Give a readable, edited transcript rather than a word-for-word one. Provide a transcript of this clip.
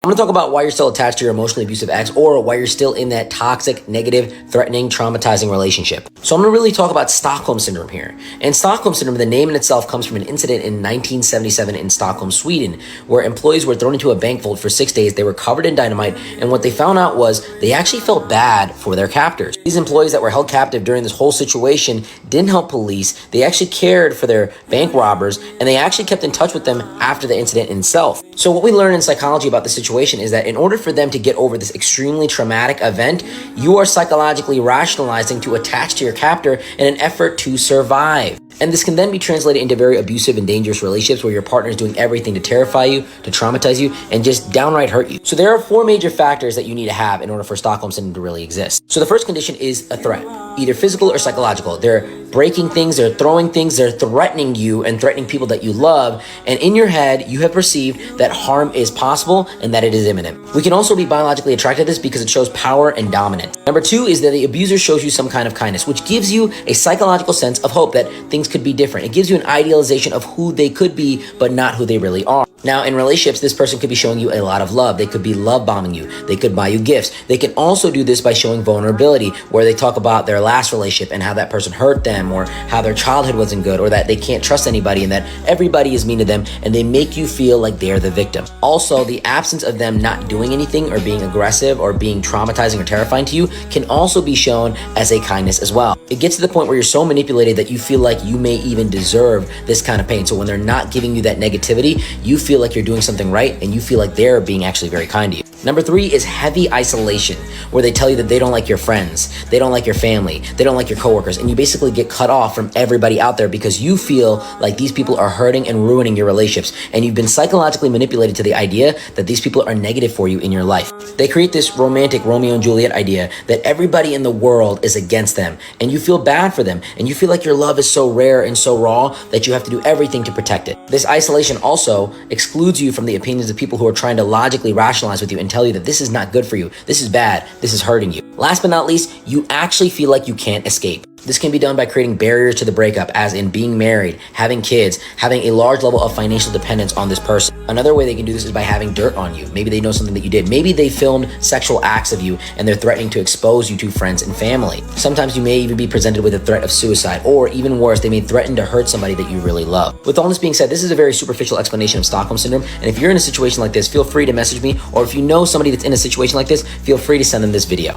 I'm going to talk about why you're still attached to your emotionally abusive ex, or why you're still in that toxic, negative, threatening, traumatizing relationship. So I'm going to really talk about Stockholm Syndrome here. And Stockholm Syndrome, the name in itself, comes from an incident in 1977 in Stockholm, Sweden, where employees were thrown into a bank vault for 6 days. They were covered in dynamite, and what they found out was they actually felt bad for their captors. These employees that were held captive during this whole situation didn't help police. They actually cared for their bank robbers, and they actually kept in touch with them after the incident itself. So what we learn in psychology about the situation is that in order for them to get over this extremely traumatic event, you are psychologically rationalizing to attach to your captor in an effort to survive. And this can then be translated into very abusive and dangerous relationships where your partner is doing everything to terrify you, to traumatize you, and just downright hurt you. So there are 4 major factors that you need to have in order for Stockholm Syndrome to really exist. So the first condition is a threat, either physical or psychological. They're breaking things, they're throwing things, they're threatening you and threatening people that you love. And in your head, you have perceived that harm is possible and that it is imminent. We can also be biologically attracted to this because it shows power and dominance. Number 2 is that the abuser shows you some kind of kindness, which gives you a psychological sense of hope that things could be different. It gives you an idealization of who they could be, but not who they really are. Now, in relationships, this person could be showing you a lot of love. They could be love bombing you. They could buy you gifts. They can also do this by showing vulnerability, where they talk about their last relationship and how that person hurt them, or how their childhood wasn't good, or that they can't trust anybody and that everybody is mean to them, and they make you feel like they're the victim. Also, the absence of them not doing anything or being aggressive or being traumatizing or terrifying to you can also be shown as a kindness as well. It gets to the point where you're so manipulated that you feel like you may even deserve this kind of pain. So when they're not giving you that negativity, you feel like you're doing something right, and you feel like they're being actually very kind to you. Number 3 is heavy isolation, where they tell you that they don't like your friends, they don't like your family, they don't like your coworkers, and you basically get cut off from everybody out there because you feel like these people are hurting and ruining your relationships, and you've been psychologically manipulated to the idea that these people are negative for you in your life. They create this romantic Romeo and Juliet idea that everybody in the world is against them, and you feel bad for them, and you feel like your love is so rare and so raw that you have to do everything to protect it. This isolation also excludes you from the opinions of people who are trying to logically rationalize with you and tell you that this is not good for you, this is bad, this is hurting you. Last but not least, you actually feel like you can't escape. This can be done by creating barriers to the breakup, as in being married, having kids, having a large level of financial dependence on this person. Another way they can do this is by having dirt on you. Maybe they know something that you did. Maybe they filmed sexual acts of you and they're threatening to expose you to friends and family. Sometimes you may even be presented with a threat of suicide, or even worse, they may threaten to hurt somebody that you really love. With all this being said, this is a very superficial explanation of Stockholm Syndrome, and if you're in a situation like this, feel free to message me, or if you know somebody that's in a situation like this, feel free to send them this video.